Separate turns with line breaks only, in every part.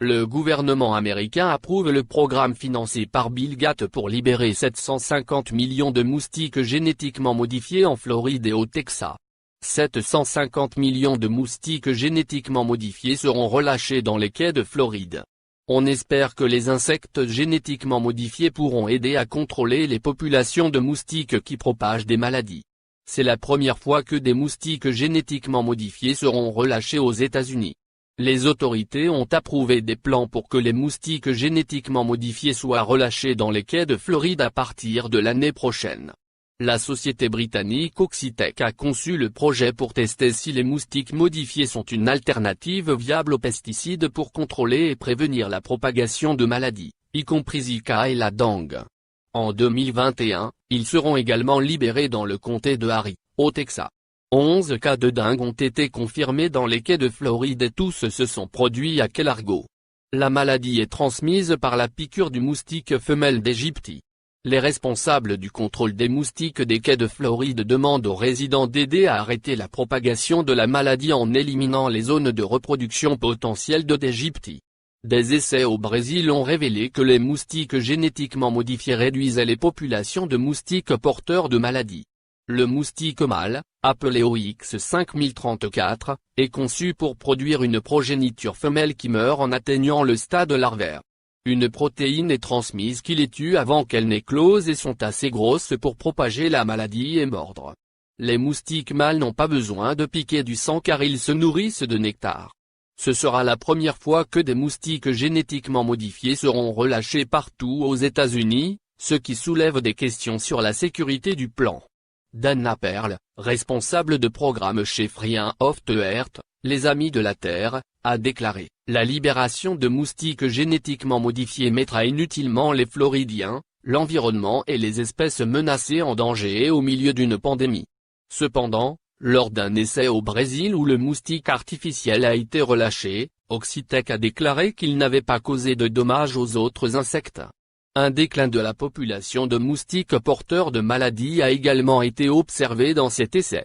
Le gouvernement américain approuve le programme financé par Bill Gates pour libérer 750 millions de moustiques génétiquement modifiés en Floride et au Texas. 750 millions de moustiques génétiquement modifiés seront relâchés dans les quais de Floride. On espère que les insectes génétiquement modifiés pourront aider à contrôler les populations de moustiques qui propagent des maladies. C'est la première fois que des moustiques génétiquement modifiés seront relâchés aux États-Unis. Les autorités ont approuvé des plans pour que les moustiques génétiquement modifiés soient relâchés dans les quais de Floride à partir de l'année prochaine. La société britannique Oxitec a conçu le projet pour tester si les moustiques modifiés sont une alternative viable aux pesticides pour contrôler et prévenir la propagation de maladies, y compris Zika et la dengue. En 2021, ils seront également libérés dans le comté de Harris, au Texas. 11 cas de dengue ont été confirmés dans les quais de Floride et tous se sont produits à Key Largo. La maladie est transmise par la piqûre du moustique femelle d'Égypte. Les responsables du contrôle des moustiques des quais de Floride demandent aux résidents d'aider à arrêter la propagation de la maladie en éliminant les zones de reproduction potentielles d'Égypte. Des essais au Brésil ont révélé que les moustiques génétiquement modifiés réduisaient les populations de moustiques porteurs de maladies. Le moustique mâle, appelé OX5034, est conçu pour produire une progéniture femelle qui meurt en atteignant le stade larvaire. Une protéine est transmise qui les tue avant qu'elles n'éclosent et sont assez grosses pour propager la maladie et mordre. Les moustiques mâles n'ont pas besoin de piquer du sang car ils se nourrissent de nectar. Ce sera la première fois que des moustiques génétiquement modifiés seront relâchés partout aux États-Unis, ce qui soulève des questions sur la sécurité du plan. Dana Perle, responsable de programme chez Free of the Earth, les Amis de la Terre, a déclaré « La libération de moustiques génétiquement modifiés mettra inutilement les Floridiens, l'environnement et les espèces menacées en danger au milieu d'une pandémie. » Cependant, lors d'un essai au Brésil où le moustique artificiel a été relâché, Oxitec a déclaré qu'il n'avait pas causé de dommages aux autres insectes. Un déclin de la population de moustiques porteurs de maladies a également été observé dans cet essai.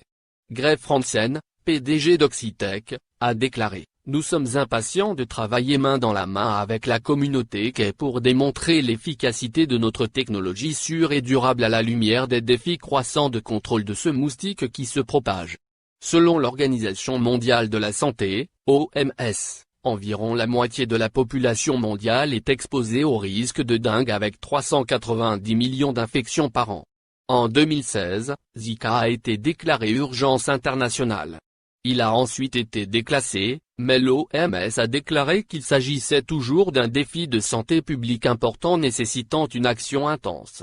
Greg Fransen, PDG d'Oxitec, a déclaré « Nous sommes impatients de travailler main dans la main avec la communauté pour démontrer l'efficacité de notre technologie sûre et durable à la lumière des défis croissants de contrôle de ce moustique qui se propage. » Selon l'Organisation mondiale de la santé, OMS, environ la moitié de la population mondiale est exposée au risque de dengue avec 390 millions d'infections par an. En 2016, Zika a été déclaré urgence internationale. Il a ensuite été déclassé, mais l'OMS a déclaré qu'il s'agissait toujours d'un défi de santé publique important nécessitant une action intense.